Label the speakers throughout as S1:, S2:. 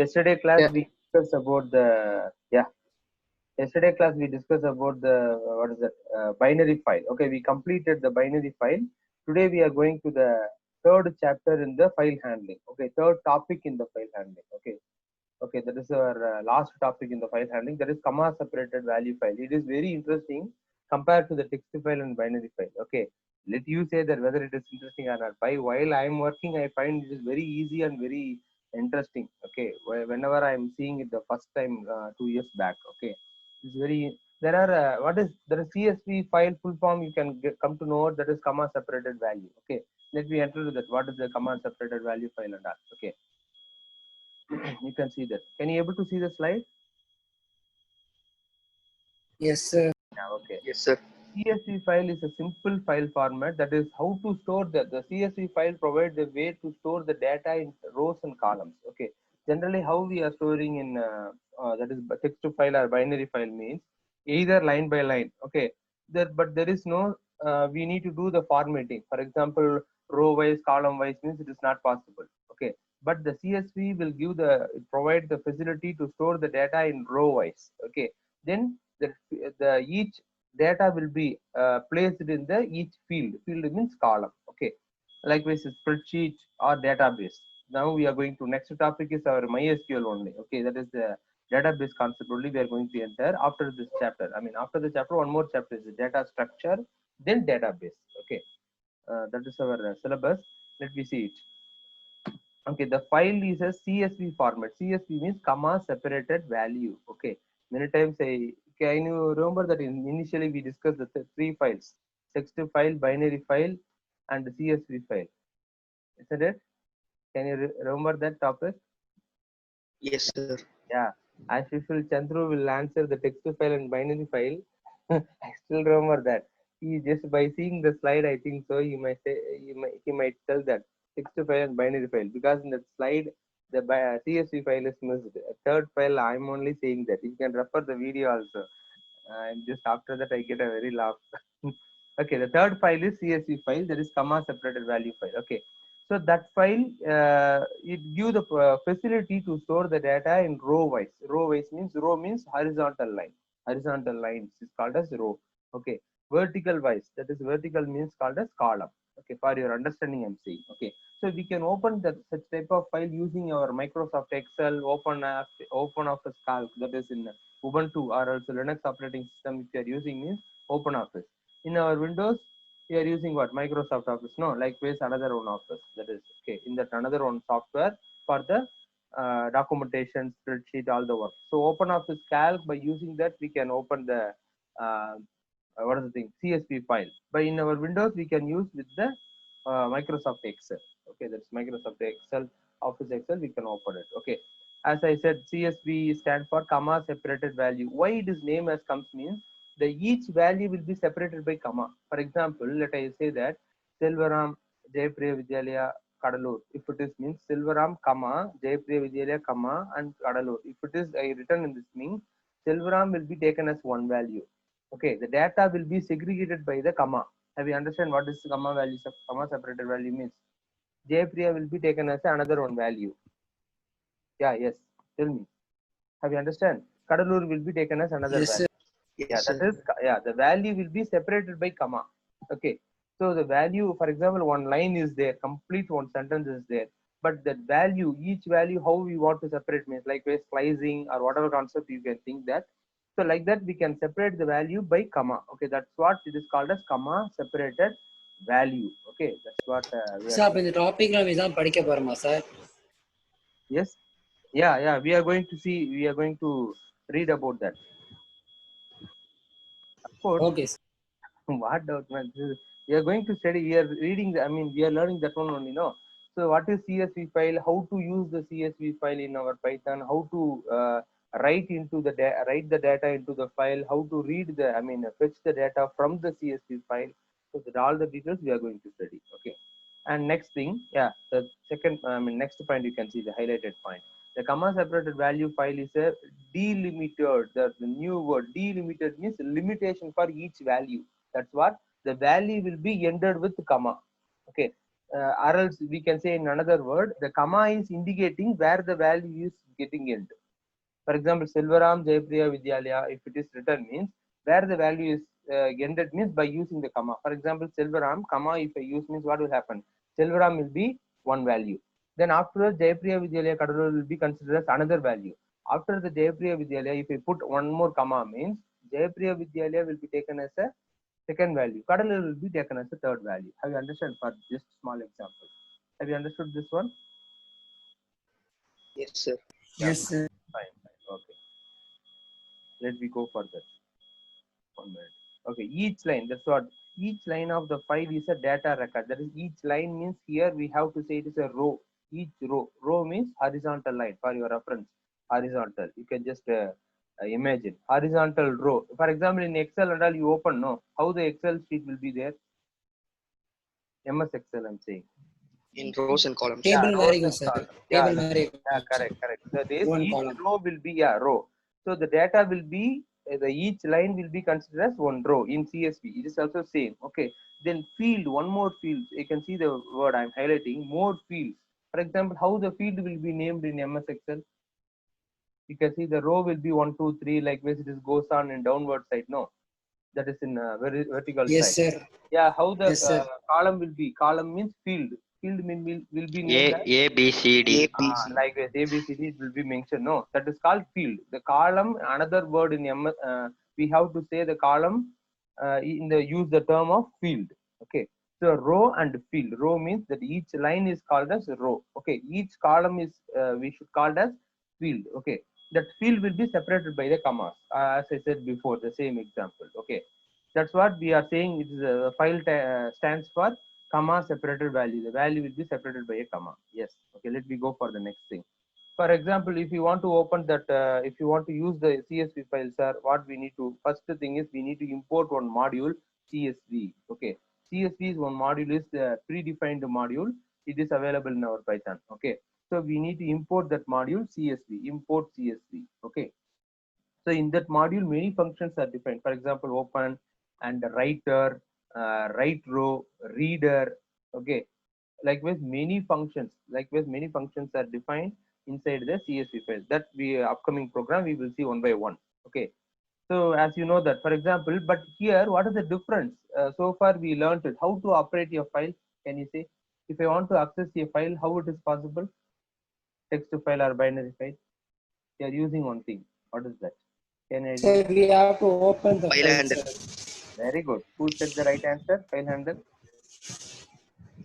S1: Yesterday class
S2: Yeah.
S1: we discussed about the Yesterday class we discussed about the what is that binary file. Okay, we completed the binary file. Today we are going to the third chapter in the file handling. Okay, third topic in the file handling. Okay, that is our last topic in the file handling. That is comma separated value file. It is very interesting compared to the text file and binary file. Okay, let you say that whether it is interesting or not. By while I am working, I find it is very easy and very interesting. Okay, whenever I am seeing it the first time 2 years back. Okay, it's very there are what is there is CSV file full form you can come to know that is comma separated value. Okay, let me enter that. What is the comma separated value file and all. Okay, you can see that. Can you able to see the slide?
S2: Yes, sir.
S1: Yeah, okay.
S2: Yes, sir.
S1: CSV file is a simple file format, that is how to store the CSV file provides a way to store the data in rows and columns. Okay, generally how we are storing in that is text to file or binary file means either line by line. Okay, but there is no we need to do the formatting. For example, row wise, column wise means it is not possible. Okay, but the CSV will provide the facility to store the data in row wise. Okay, then the each data will be placed in the each field. Field means column. Okay, likewise spreadsheet or database. Now we are going to next topic is our MySQL only. Okay, that is the database concept only we are going to enter after this chapter. I mean after the chapter one more chapter is the data structure, then database. Okay, that is our syllabus. Let me see it. Okay, the file is a CSV format. CSV means comma separated value. Okay, many times I can you remember that initially we discussed the three files: text file, binary file, and the CSV file. Isn't it? Can you remember that topic?
S2: Yes, sir.
S1: Yeah, as usual, Chandru will answer the text file and binary file. I still remember that. He just by seeing the slide, I think so. He might tell that text file and binary file because in that slide the CSV file is missed. Third file, I'm only saying that. You can refer the video also. And just after that, I get a very laugh. Okay, the third file is CSV file. That is comma separated value file. Okay, so that file it gives the facility to store the data in row wise. Row means horizontal line. Horizontal lines is called as row. Okay, vertical wise, that is vertical means called as column. Okay, for your understanding, I'm saying. Okay, so we can open that such type of file using our Microsoft Excel, Open Office Calc, that is in Ubuntu or also Linux operating system. If you are using means Open Office. In our Windows, we are using what? Microsoft Office. No, likewise another one Office. That is okay. In that another one software for the documentation, spreadsheet, all the work. So Open Office Calc, by using that we can open the uh, what is the thing CSV file. But in our Windows we can use with the Microsoft Excel. Okay, that's Microsoft Excel, Office Excel. We can open it. Okay, as I said, CSV stands for comma separated value. Why it is name as comes means the each value will be separated by comma. For example, let I say that Selvaram Jayapriya Vidyalaya Kadalur. If it is means Selvaram comma Jayapriya Vidyalaya comma and Kadalur. If it is written in this means Selvaram will be taken as one value. Okay, the data will be segregated by the comma. Have you understand what is comma value? Comma separated value means Jayapriya will be taken as another one value. Yeah, yes. Tell me. Have you understand? Kadalur will be taken as another
S2: Yes, sir.
S1: value. Yeah,
S2: Yes,
S1: that
S2: sir.
S1: is the value will be separated by comma. Okay. So the value, for example, one line is there, complete one sentence is there, but that value, each value, how we want to separate means like we're slicing or whatever concept you can think that. So like that we can separate the value by comma. Okay, that's what it is called as comma separated value. Okay, that's what we are
S2: sir அப்போ
S1: seeing.
S2: இந்த topic நம்ம இதான் படிக்க போகிறோமா sir?
S1: Yes. Yeah. We are going to see. We are going to read about that. Of course.
S2: Okay sir.
S1: What doubt, man? We are going to study. We are reading. I mean, we are learning that one only, no. So, what is CSV file? How to use the CSV file in our Python? How to write the data into the file? How to read the? I mean, fetch the data from the CSV file. So, that all the details we are going to study. Okay. And next thing, yeah, the second. I mean, next point you can see the highlighted point. The comma separated value file is a delimiter. The new word delimiter means limitation for each value. That's what the value will be ended with comma. Okay. or else we can say in another word, the comma is indicating where the value is getting end. For example, Selvaram Jayapriya Vidyalaya, if it is written, means where the value is ended means by using the comma. For example, Selvaram, comma, if I use means what will happen? Selvaram will be one value. Then afterwards, Jayapriya Vidyalaya Kadalur will be considered as another value. After the Jayapriya Vidyalaya, if I put one more comma, means Jayapriya Vidyalaya will be taken as a second value. Kadalur will be taken as a third value. Have you understood for just small example? Have you understood this one?
S2: Yes, sir.
S1: Yeah,
S2: Yes, sir.
S1: fine, fine. Okay. Let me go further. 1 minute. Okay, each line, that's what each line of the file is a data record. That is, each line means here we have to say it is a row. Each row means horizontal line for your reference. Horizontal. You can just imagine horizontal row. For example, in Excel and all, you open, no, how the Excel sheet will be there. MS Excel, I'm saying.
S2: In rows and columns.
S1: Yeah,
S2: Table
S1: rows
S2: Marigo,
S1: and
S2: sir.
S1: columns.
S2: Table
S1: Yeah,
S2: Marigo.
S1: yeah, correct, correct. So this
S2: One
S1: each
S2: column.
S1: row will be a row. So the data will be the each line will be considered as one row in CSV. It is also same. Okay. Then field, one more field. You can see the word I'm highlighting. More fields. For example, how the field will be named in MS Excel. You can see the row will be 1, 2, 3. Like this, it is goes on in downward side. No, that is in very vertical
S2: Yes,
S1: side.
S2: sir.
S1: Yeah, how the
S2: Yes, sir.
S1: column will be. Column means field. Field will be named as
S3: A B C D.
S1: like this ABCD, it will be mentioned. No, that is called field. The column, another word in we have to say the column in the use the term of field. Okay. So row and field. Row means that each line is called as row. Okay. Each column is we should call it as field. Okay. That field will be separated by the commas. As I said before, the same example. Okay. That's what we are saying. It is file stands for comma separated value. The value will be separated by a comma. Yes. Okay. Let me go for the next thing. For example, if you want to open that, if you want to use the CSV files, sir, what we need to, first thing is we need to import one module, CSV. Okay. CSV is one module, is the predefined module. It is available in our Python. Okay. So we need to import that module, CSV, import CSV. Okay. So in that module, many functions are defined. For example, open and writer, write row, reader. Okay. Likewise, many functions. Likewise, many functions are defined inside the CSV file. That we upcoming program we will see one by one. Okay. So as you know that, for example, but here what is the difference? So far we learned it. How to operate your file? Can you say? If I want to access a file, how it is possible? Text to file or binary file? You are using one thing. What is that? Can I?
S2: Sir, we have to open the
S3: File
S2: file,
S3: handle.
S2: sir.
S1: Very good. Who said the right answer? File handle.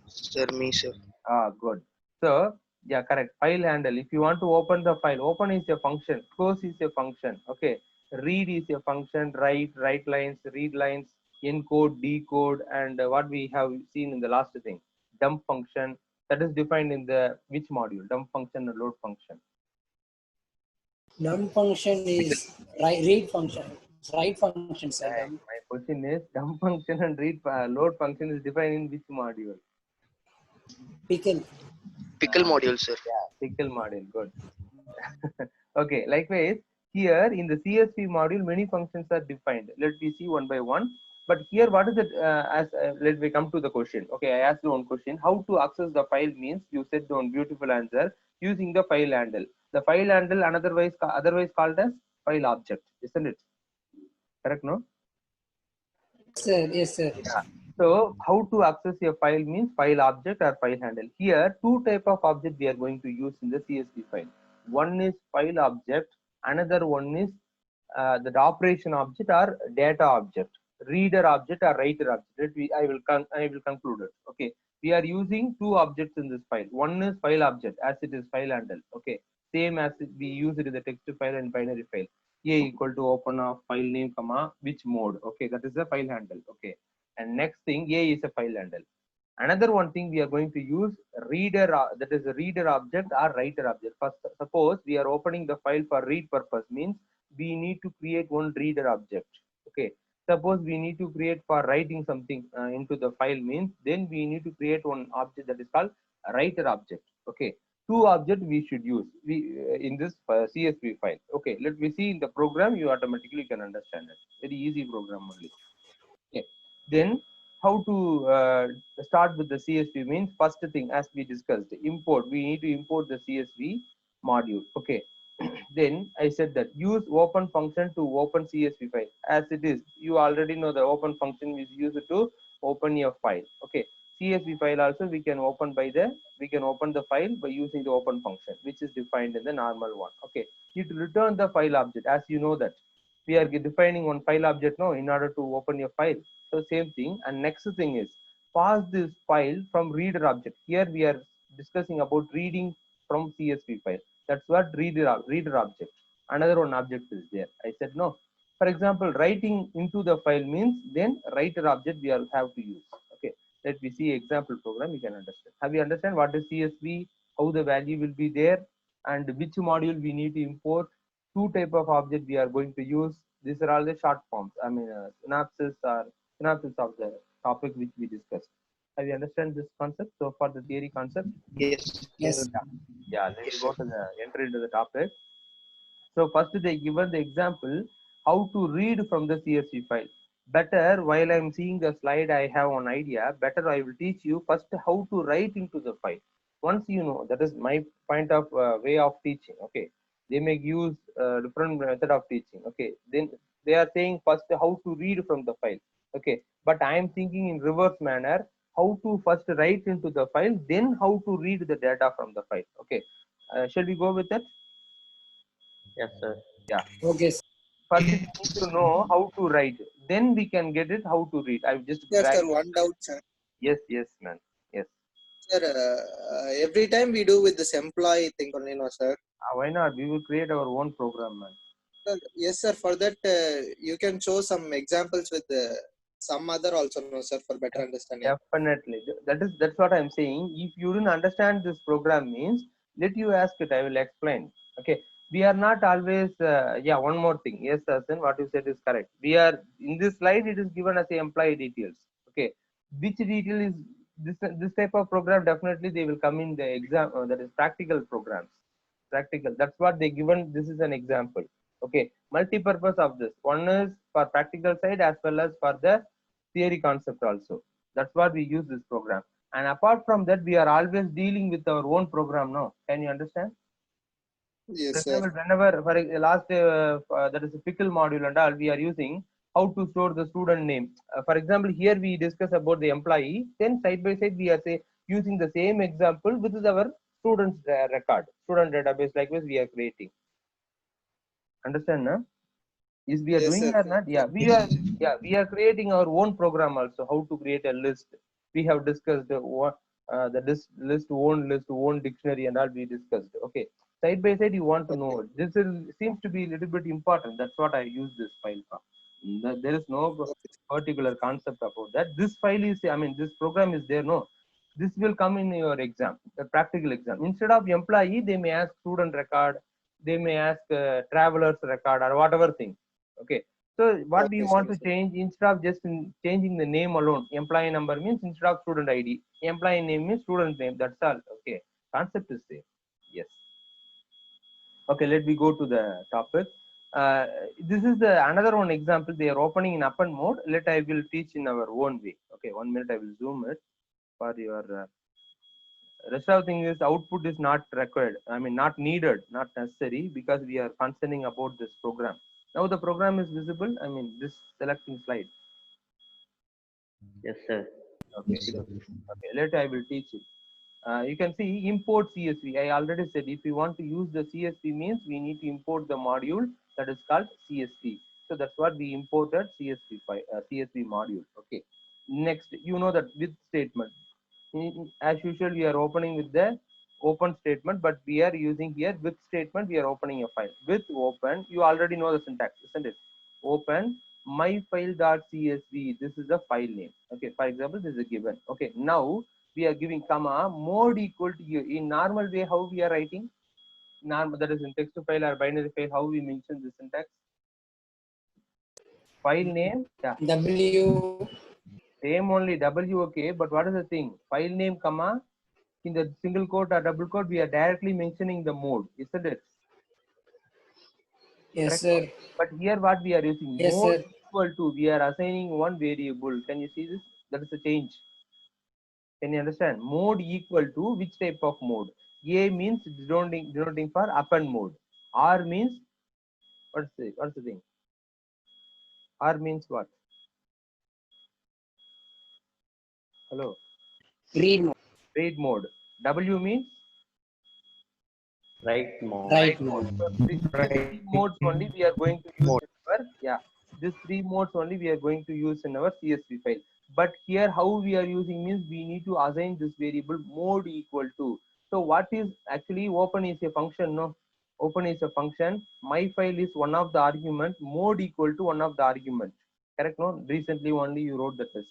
S3: Sir, me, sir.
S1: Ah, good. So, yeah, correct. File handle. If you want to open the file, open is a function, close is a function. Okay. Read is a function, write lines, read lines, encode, decode, and what we have seen in the last thing, dump function. That is defined in the which module? Dump function and load function.
S2: Dump function is read function. Write function, sir. Dump.
S1: My question is dump function and read load function is defined in which module?
S2: Pickle.
S3: Pickle module, sir.
S1: Yeah, pickle module. Good. Okay, likewise, here in the CSV module, many functions are defined. Let me see one by one. But here, what is it? Let me come to the question. Okay, I asked you one question. How to access the file means you said one beautiful answer using the file handle. The file handle, otherwise called as file object, isn't it? Correct, no?
S2: Sir, yes, sir.
S1: Yeah. So how to access a file means file object or file handle. Here, two type of object we are going to use in the CSV file. One is file object. Another one is the operation object or data object, reader object or writer object. I will conclude it. Okay. We are using two objects in this file. One is file object as it is file handle. Okay. Same as we use it in the text file and binary file. A equal to open of file name, comma, which mode. Okay. That is the file handle. Okay. And next thing, A is a file handle. Another one thing we are going to use reader, that is a reader object or writer object. First, suppose we are opening the file for read purpose, means we need to create one reader object. Okay. Suppose we need to create for writing something into the file, means then we need to create one object that is called a writer object. Okay. Two objects we should use in this CSV file. Okay. Let me see in the program. You automatically can understand it. Very easy program only. Okay. Then how to start with the CSV means first thing as we discussed, import. We need to import the CSV module. Okay. Then I said that use open function to open CSV file as it is. You already know the open function is used to open your file. Okay. CSV file also we can open the file by using the open function, which is defined in the normal one. Okay. It return the file object as you know that we are defining one file object now in order to open your file. So same thing. And next thing is pass this file from reader object. Here we are discussing about reading from CSV file. That's what reader object. Another one object is there. I said no. For example, writing into the file means then writer object we have to use. Okay. Let me see example program. You can understand. Have you understand what is CSV? How the value will be there, and which module we need to import? Two type of object we are going to use. These are all the short forms. I mean, synopsis of the topic which we discussed. Have you understand this concept? So for the theory concept,
S3: Yes.
S2: Yes.
S1: yeah, let's
S3: Yes,
S1: go
S3: sir.
S1: to the enter into the topic. So first they given the example how to read from the CSV file. Better while I'm seeing the slide, I have an idea. Better I will teach you first how to write into the file. Once you know, that is my point of way of teaching. Okay, they may use different method of teaching. Okay, then they are saying first how to read from the file. Okay, but I am thinking in reverse manner how to first write into the file, then how to read the data from the file. Okay, shall we go with that?
S4: Yes, sir.
S1: Yeah.
S2: Okay, sir.
S1: First, we need to know how to write. Then we can get it how to read. I've just
S5: Yes, sir.
S1: dragged.
S5: One doubt, sir.
S1: Yes, yes, man. Yes.
S5: Sir, every time we do with this employee thing only, no, sir.
S1: Why not? We will create our own program, man.
S5: Sir, yes, sir. For that, you can show some examples with some other also, no, sir, for better understanding.
S1: Definitely. That's what I'm saying. If you didn't understand this program means, let you ask it. I will explain. Okay. We are not always. Yeah. One more thing. Yes, Asan, what you said is correct. We are in this slide. It is given as a employee details. Okay. Which detail is this type of program? Definitely they will come in the exam. That is practical programs. Practical. That's what they given. This is an example. Okay. Multi-purpose of this. One is for practical side as well as for the theory concept also. That's what we use this program. And apart from that, we are always dealing with our own program now. Can you understand? For
S5: Yes, sir.
S1: example, whenever for last that is a pickle module and all, we are using how to store the student name. For example, here we discuss about the employee. Then side by side, we are using the same example with our students record, student database like this we are creating. Understand, no? Is we are
S5: Yes,
S1: doing
S5: sir.
S1: or not? We are creating our own program also how to create a list. We have discussed what the own dictionary and all we discussed. Okay, side by side you want to know this is seems to be a little bit important. That's what I use this file for. There is no particular concept about that. This file is, I mean, this program is there. No, this will come in your exam, the practical exam. Instead of employee, they may ask student record, they may ask travelers record or whatever thing. Okay, so what we
S5: Okay,
S1: want
S5: sir.
S1: to change, instead of just changing the name alone, employee number means instead of student ID, employee name means student name. That's all. Okay, concept is same. Yes. Okay, let me go to the topic. This is the another one example. They are opening in append mode. Let I will teach in our own way. Okay, 1 minute I will zoom it for your rest of the thing is output is not required. I mean, not needed, not necessary, because we are concerning about this program. Now the program is visible. I mean, this selecting slide.
S4: Yes, sir.
S1: Okay. Okay. Later I will teach it. You can see import CSV. I already said if you want to use the CSV means we need to import the module that is called CSV. So that's what we imported CSV file, CSV module. Okay. Next, you know that with statement. As usual, we are opening with the open statement, but we are using here with statement. We are opening a file with open. You already know the syntax, isn't it? Open myfile.csv. This is the file name. Okay. For example, this is a given. Okay. Now we are giving comma mode equal to you. In normal way, how we are writing? Normal, that is in text to file or binary file. How we mention the syntax? File name. Yeah.
S2: W.
S1: Same only W. Okay. But what is the thing? File name comma. In the single quote or double quote, we are directly mentioning the mode, isn't it?
S2: Yes,
S1: Correct?
S2: sir.
S1: But here what we are using,
S2: Yes,
S1: mode
S2: sir.
S1: equal to, we are assigning one variable. Can you see this? That is the change. Can you understand? Mode equal to which type of mode? A means denoting for append mode. R means what's the thing? R means what? Hello.
S2: Read mode.
S1: Read mode. W means
S4: Right mode.
S2: Write
S1: mode.
S2: mode.
S1: So these three modes only we are going to use
S3: Mode.
S1: in our these three modes only we are going to use in our CSV file. But here how we are using means we need to assign this variable mode equal to. So what is actually open is a function, no? Open is a function. My file is one of the argument. Mode equal to one of the argument. Correct? No? Recently only you wrote the test.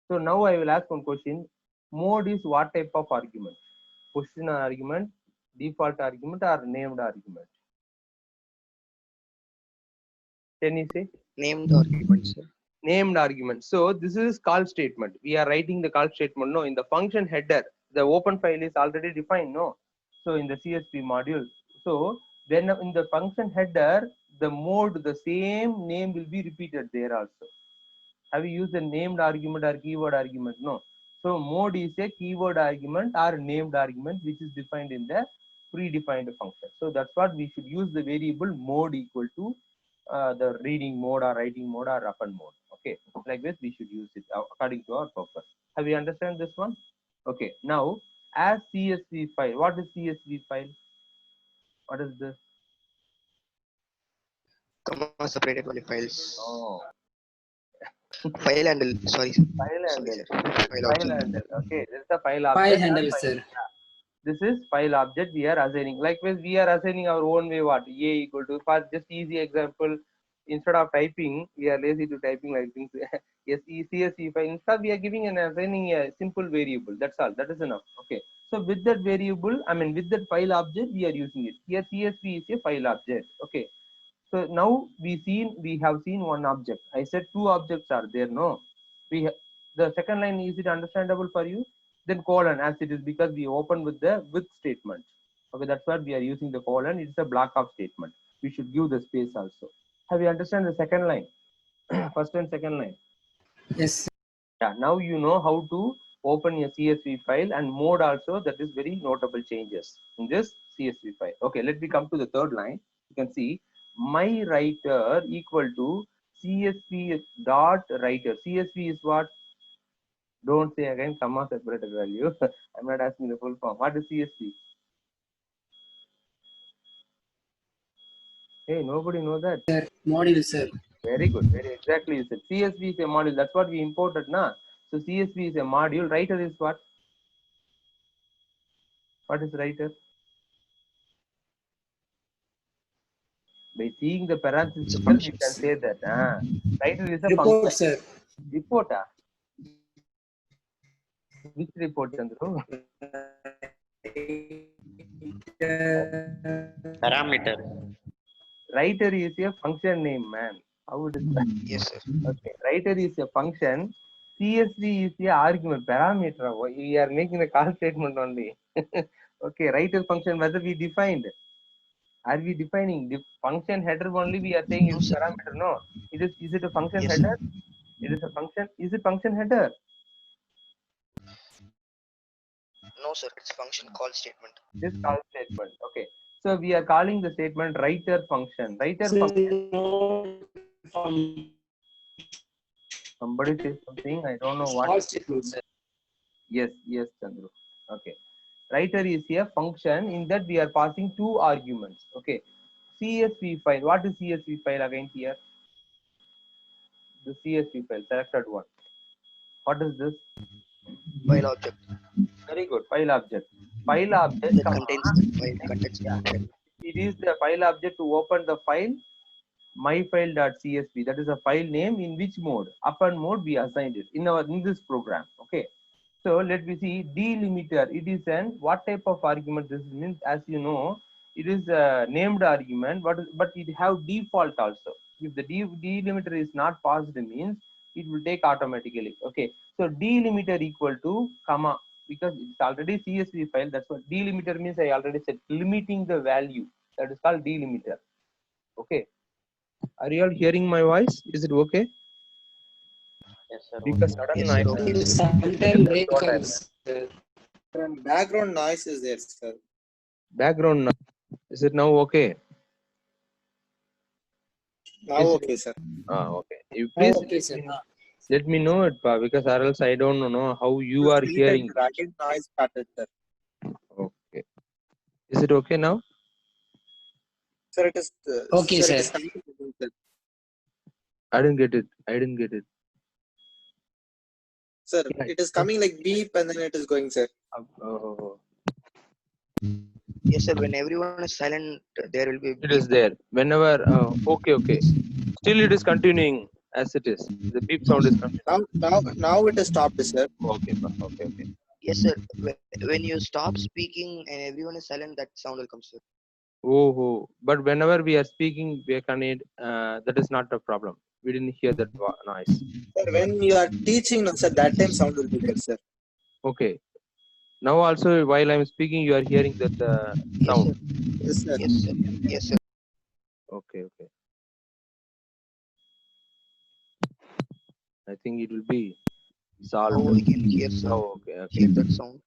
S1: So now I will ask one question. Mode is what type of argument? Position argument, default argument, or named argument? Can you say?
S3: Named argument, sir.
S1: Named argument. So this is call statement. We are writing the call statement. No, in the function header, the open file is already defined. No, so in the CSV module. So then in the function header, the mode, the same name will be repeated there also. Have you used the named argument or keyword argument? No. So mode is a keyword argument or named argument which is defined in the predefined function. So that's what we should use the variable mode equal to the reading mode or writing mode or append mode. Okay, like this we should use it according to our purpose. Have you understand this one? Okay, now as CSV file, what is CSV file? What is this?
S3: Comma separated value files.
S1: Oh,
S3: File handle. Sorry, sir.
S1: file
S3: Sorry,
S1: handle.
S3: sir. File
S1: File
S3: object.
S1: handle. Okay, this is the file
S2: File
S1: object.
S2: handle, sir.
S1: This is file object we are assigning. Likewise, we are assigning our own way. What? A equal to, for just easy example, instead of typing, we are lazy to typing like things. Yes, CSV file. Instead, we are giving and assigning a simple variable. That's all. That is enough. Okay. So with that variable, I mean with that file object, we are using it. Here CSV is a file object. Okay. So now we have seen one object. I said two objects are there. No, the second line, is it understandable for you? Then colon as it is because we open with the with statement. Okay, that's what we are using the colon. It's a block of statement. We should give the space also. Have you understand the second line? First and second line.
S2: Yes.
S1: Yeah, now you know how to open a CSV file and mode also. That is very notable changes in this CSV file. Okay, let me come to the third line. You can see my writer equal to CSV dot writer. CSV is what? Don't say again comma separated value. I'm not asking the full form. What is CSV? Hey, nobody know that.
S2: Sir, module, sir.
S1: Very good. Very exactly you said. CSV is a module. That's what we imported, na. So CSV is a module. Writer is what? What is writer? By seeing the parentheses, you can say that. Writer is a
S2: Report,
S1: function.
S2: sir.
S1: Report. Which report, Chandru?
S4: Parameter.
S1: Writer is a function name, man. How it is that?
S3: Yes, sir.
S1: Okay. Writer is a function. CSV is a argument, parameter. We are making the call statement only. Okay. Writer function, whether we defined. Are we defining the function header only? We are saying
S3: No,
S1: it's
S3: sir.
S1: parameter. No. Is it a function
S3: Yes,
S1: header?
S3: sir.
S1: It is a function. Is it function header?
S3: No, sir. It's function call statement.
S1: This call statement. Okay. So we are calling the statement writer function. Writer function. Somebody says something. I don't know what.
S2: All statements, sir.
S1: Yes, Chandru. Okay. Writer is a function in that we are passing two arguments. Okay. CSV file. What is CSV file again here? The CSV file, selected one. What is this?
S3: File object.
S1: Very good. File object. File object.
S3: That contains the file contents.
S1: It is the file object to open the file myfile.csv. That is a file name in which mode? Append mode we assigned it in this program. Okay. So let me see delimiter. It is an what type of argument this means? As you know, it is a named argument, but it have default also. If the delimiter is not passed, means it will take automatically. Okay. So delimiter equal to comma, because it's already CSV file. That's what delimiter means. I already said limiting the value. That is called delimiter. Okay. Are you all hearing my voice? Is it okay?
S4: Yes, sir.
S1: Because sudden
S3: Yes, sir.
S1: noise.
S3: Okay, sir.
S2: Sometimes break
S1: That's what I
S2: occurs, sir.
S5: And background noise is there, sir.
S1: Background noise. Is it now okay?
S5: Now
S1: Is
S5: okay, sir.
S1: okay. You please
S2: Okay, sir.
S1: let me know it, pa, because or else I don't know how you are
S5: Repeat
S1: hearing.
S5: and again noise started, sir.
S1: Okay. Is it okay now?
S5: Sir, it is.
S2: Okay,
S5: sir,
S2: sir.
S5: it is coming again, sir.
S1: I didn't get it. I didn't get it.
S5: Sir,
S1: Yeah.
S5: it is coming like beep and then it is going, sir.
S1: Oh,
S3: Yes, sir. When everyone is silent, there will be.
S1: it is there. Whenever. Okay. Still, it is continuing as it is. The beep sound is continuing.
S5: Now it is stopped, sir.
S1: Okay, pa. Okay.
S3: Yes, sir. When you stop speaking and everyone is silent, that sound will come, sir.
S1: Oh. But whenever we are speaking, we can that is not a problem. We didn't hear that noise.
S5: Sir, when you are teaching, no, sir, that time sound will be there, sir.
S1: Okay. Now also, while I'm speaking, you are hearing that
S3: Yes,
S1: sound.
S3: sir.
S5: Yes, sir.
S3: Yes, sir. Yes, sir.
S1: Okay. I think it will be solved.
S3: Now I can hear, sir.
S1: Oh, okay.
S3: Hear that sound.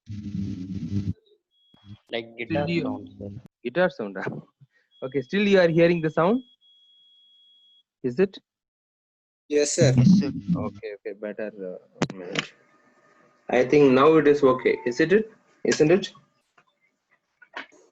S4: Like guitar
S1: Still you-
S4: sound, sir.
S1: Guitar sound. Okay. Still, you are hearing the sound. Is it?
S5: Yes, sir.
S3: Yes, sir.
S1: Okay. Better. Minute. I think now it is okay. Isn't it? Isn't it?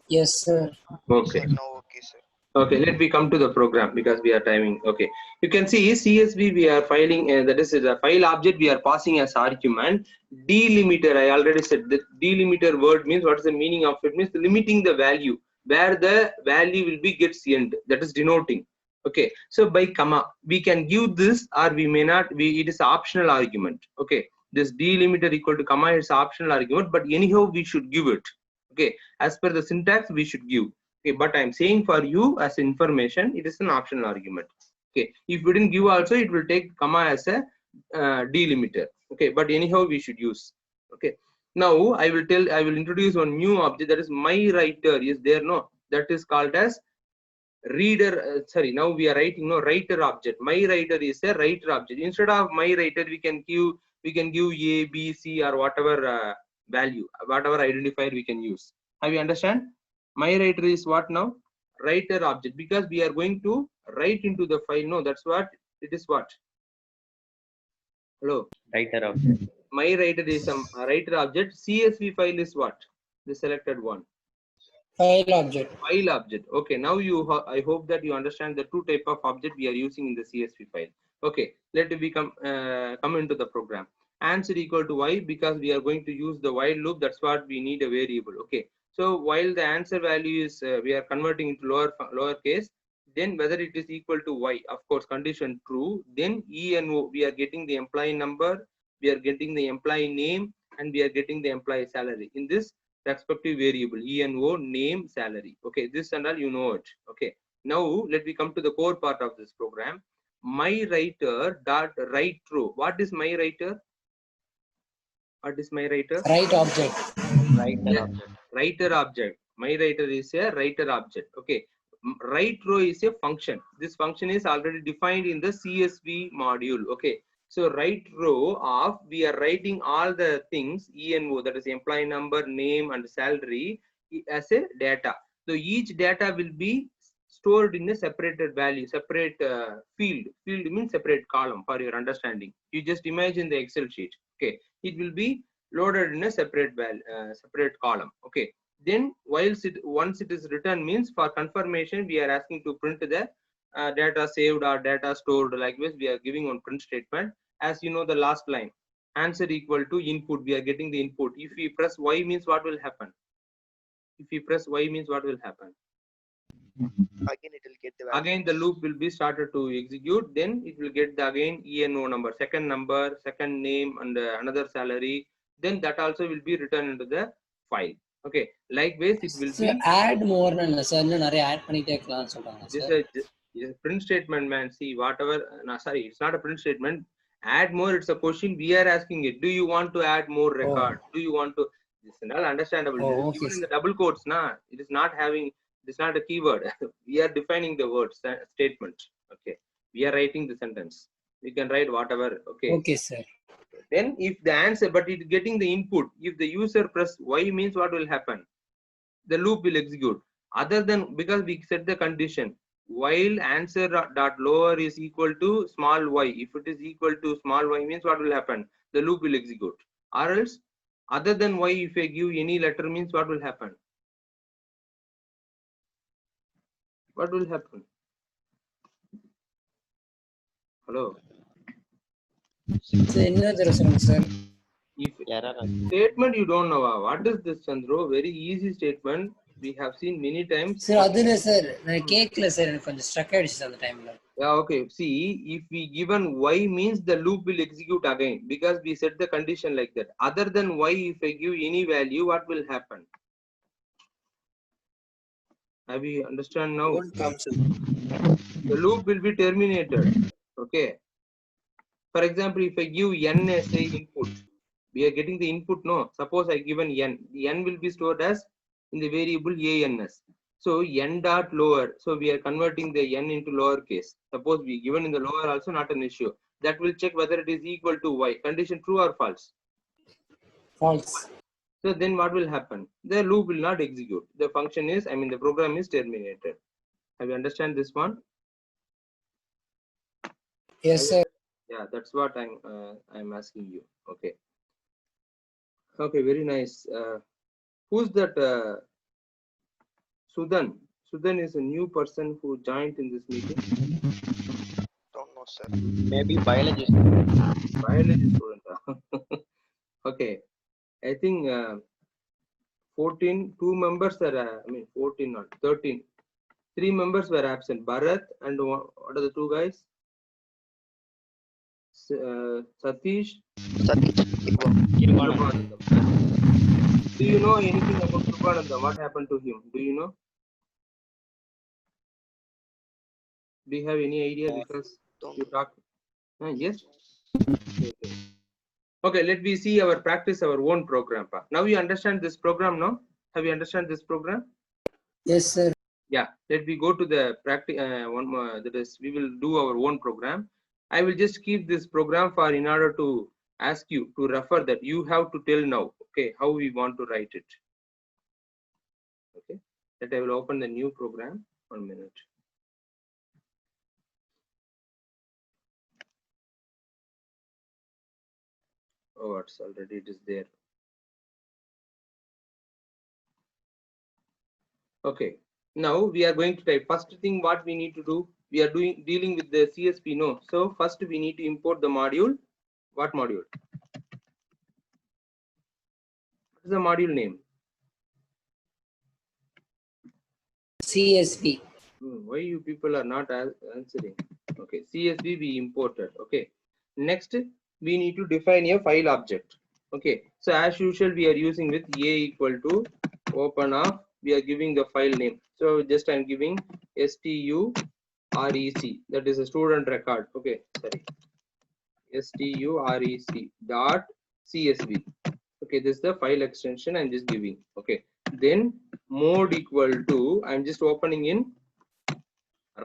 S2: Yes, sir.
S1: Okay.
S3: Sir, now okay, sir.
S1: Okay, let me come to the program because we are timing. Okay, you can see CSV we are filing, that is the file object we are passing as argument. Delimiter, I already said that delimiter word means what is the meaning of it, means limiting the value where the value will be gets end, that is denoting. Okay, so by comma we can give this or we may not, it is optional argument. Okay, this delimiter equal to comma is optional argument, but anyhow we should give it. Okay, as per the syntax we should give. Okay, but I'm saying for you as information, it is an optional argument. Okay, if we didn't give also, it will take comma as a delimiter. Okay, but anyhow we should use. Okay, now I will introduce one new object, that is my writer is there. No, that is called as reader. Sorry, now we are writing no writer object. My writer is a writer object. Instead of my writer, we can give A, B, C or whatever value, whatever identifier we can use. Have you understand? My writer is what now? Writer object, because we are going to write into the file. No, that's what it is. What? Hello.
S4: Writer object.
S1: My writer is some writer object. CSV file is what? The selected one.
S2: File object.
S1: File object. Okay, now I hope that you understand the two type of object we are using in the CSV file. Okay, let me come into the program. Answer equal to y, because we are going to use the while loop. That's what we need a variable. Okay, so while the answer value is we are converting into lower case, then whether it is equal to y, of course condition true, then E and O, we are getting the employee number, we are getting the employee name, and we are getting the employee salary in this respective variable ENO, name, salary. Okay, this and all you know it. Okay, now let me come to the core part of this program. My writer dot write row. What is my writer? What is my writer?
S2: Write object.
S4: Writer object.
S1: Writer object. My writer is a writer object. Okay, write row is a function. This function is already defined in the CSV module. Okay, so write row of, we are writing all the things ENO, that is employee number, name and salary as a data. So each data will be stored in a separated value, separate field. Field means separate column for your understanding. You just imagine the Excel sheet. Okay, it will be loaded in a separate separate column. Okay, then once it is written means for confirmation we are asking to print the data saved or data stored. Like this we are giving one print statement. As you know, the last line, answer equal to input, we are getting the input. If we press y means what will happen? If we press y means what will happen?
S3: Again, it will get the value.
S1: Again the loop will be started to execute, then it will get the again ENO number, second name and another salary, then that also will be written into the file. Okay, likewise it will
S2: Sir,
S1: be
S2: add more sir, நிறைய add பண்ணிட்டே இருக்கலாம்னு சொல்றாங்க
S1: this
S2: sir.
S1: is a print statement, man. See, whatever, no, sorry, it's not a print statement. Add more, it's a question we are asking it. Do you want to add more record? Do you want to, this is not understandable.
S2: Oh,
S1: This is
S2: okay,
S1: given in the
S2: sir.
S1: double quotes, nah, it is not having, it is not a keyword. We are defining the words statement. Okay, we are writing the sentence. We can write whatever. Okay.
S2: Okay, sir.
S1: Then if the answer, but it getting the input, if the user press Y means what will happen? The loop will execute. Other than, because we set the condition, while answer dot lower is equal to small y. If it is equal to small y means what will happen? The loop will execute. Or else, other than y, if I give any letter means what will happen? What will happen? Hello.
S2: So, another sir.
S1: If
S4: Error.
S1: statement you don't know, what is this, Chandro? Very easy statement. We have seen many times.
S2: Sir, அதுல sir நான் கேட்கல sir எனக்கு கொஞ்சம் struck ஆயிடுச்சு அந்த டைம்ல.
S1: Yeah, okay. See, if we given y means the loop will execute again because we set the condition like that. Other than y, if I give any value, what will happen? Have you understand now?
S5: Won't come, sir.
S1: The loop will be terminated. Okay. For example, if I give n as a input, we are getting the input. No, suppose I given n. The n will be stored as in the variable ans. So n dot lower. So we are converting the n into lowercase. Suppose we given in the lower also not an issue. That will check whether it is equal to y. Condition true or false.
S2: False.
S1: So then what will happen? The loop will not execute. The function is, I mean, the program is terminated. Have you understand this one?
S2: Yes, sir.
S1: Yeah, that's what I'm asking you. Okay. Okay, very nice. Who's that? Sudan. Sudan is a new person who joined in this meeting.
S3: Don't know, sir.
S4: Maybe biology.
S1: Biology student. Okay. I think 14, 2 members are, 14 not 13. 3 members were absent. Bharat and what are the 2 guys? Satish.
S3: Satish.
S1: Kripanandam. Do you know anything about Kripanandam? What happened to him? Do you know? Do you have any idea? Because you talk. Yes. Okay. Okay, let me see our practice our own program. Now you understand this program, no? Have you understand this program?
S2: Yes, sir.
S1: Yeah, let me go to the practice. One more, that is, we will do our own program. I will just keep this program for in order to ask you to refer that you have to tell now. Okay, how we want to write it. Okay, that I will open the new program. 1 minute. Oh, it's already it is there. Okay, now we are going to type. First thing what we need to do, we are dealing with the CSP, no? So first we need to import the module. What module? What is the module name?
S2: CSV.
S1: Why you people are not answering? Okay, CSV we imported. Okay, next we need to define a file object. Okay, so as usual we are using with a equal to open of, we are giving the file name. So just I'm giving STUREC, that is a student record. Okay, sorry, STUREC dot CSV. Okay, this is the file extension I'm just giving. Okay, then mode equal to, I'm just opening in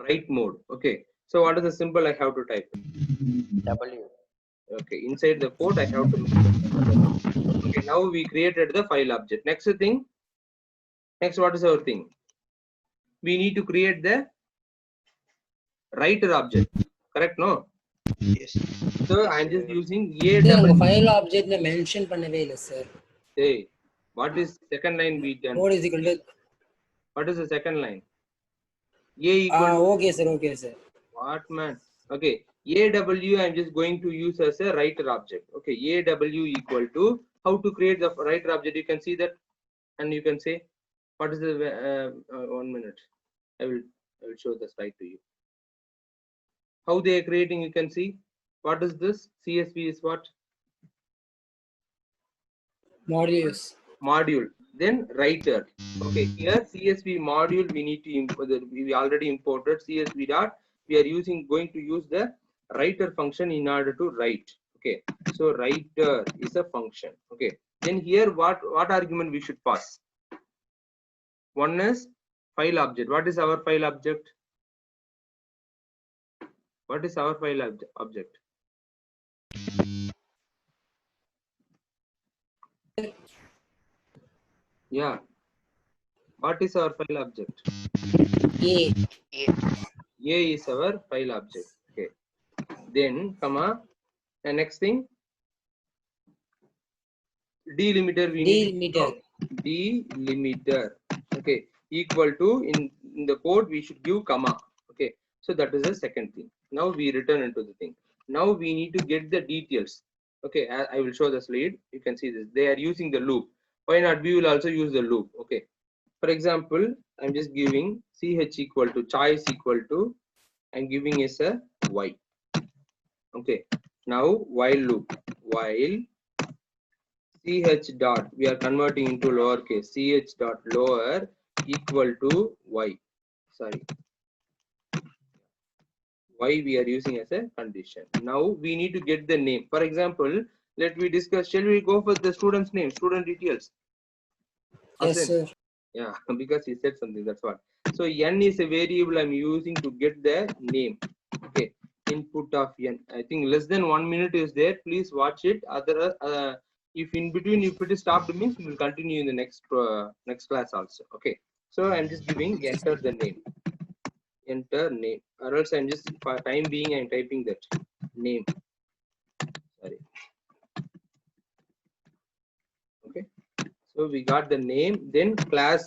S1: write mode. Okay, so what is the symbol I have to type?
S4: W.
S1: Okay, inside the code I have to make the symbol. Okay, now we created the file object. Next thing, next what is our thing? We need to create the writer object. Correct, no?
S3: Yes.
S1: So I'm just using a
S2: sir
S1: double.
S2: உங்க file ஆப்ஜெக்ட்ல mention பண்ணவே இல்ல sir.
S1: Hey, what is second line we done?
S2: Mode is equal to
S1: What is the second line? A equal to
S2: okay sir, okay sir.
S1: what, man? Okay, AW I'm just going to use as a writer object. Okay, AW equal to, how to create the writer object, you can see that, and you can say what is the 1 minute. I will show the slide to you. How they are creating, you can see. What is this? CSV is what?
S2: Modules.
S1: Module. Then writer. Okay, here CSV module we need to import. We already imported CSV dot. We are going to use the writer function in order to write. Okay, so writer is a function. Okay, then here what argument we should pass? One is file object. What is our file object? What is our file object? Yeah. What is our file object?
S2: A.
S1: A is our file object. Okay. Then, comma, and next thing, delimiter we need to
S2: Delimiter.
S1: delimiter. Okay, equal to in the code we should give comma. Okay, so that is the second thing. Now we return into the thing. Now we need to get the details. Okay, I will show the slide. You can see this. They are using the loop. Why not? We will also use the loop. Okay. For example, I'm just giving ch equal to choice equal to, I'm giving is a y. Okay. Now while loop, while ch dot, we are converting into lowercase, ch dot lower equal to y. Sorry, y we are using as a condition. Now we need to get the name. For example, let we discuss. Shall we go for the student's name, student details?
S2: Yes,
S1: Asen?
S2: sir.
S1: Yeah, because he said something. That's what. So n is a variable I'm using to get the name. Okay, input of n. I think less than 1 minute is there. Please watch it. Other if in between if it is stopped means we will continue in the next class also. Okay. So I'm just giving enter the name. Enter name. Or else I'm just for time being I'm typing that name. Sorry. Okay. So we got the name. Then class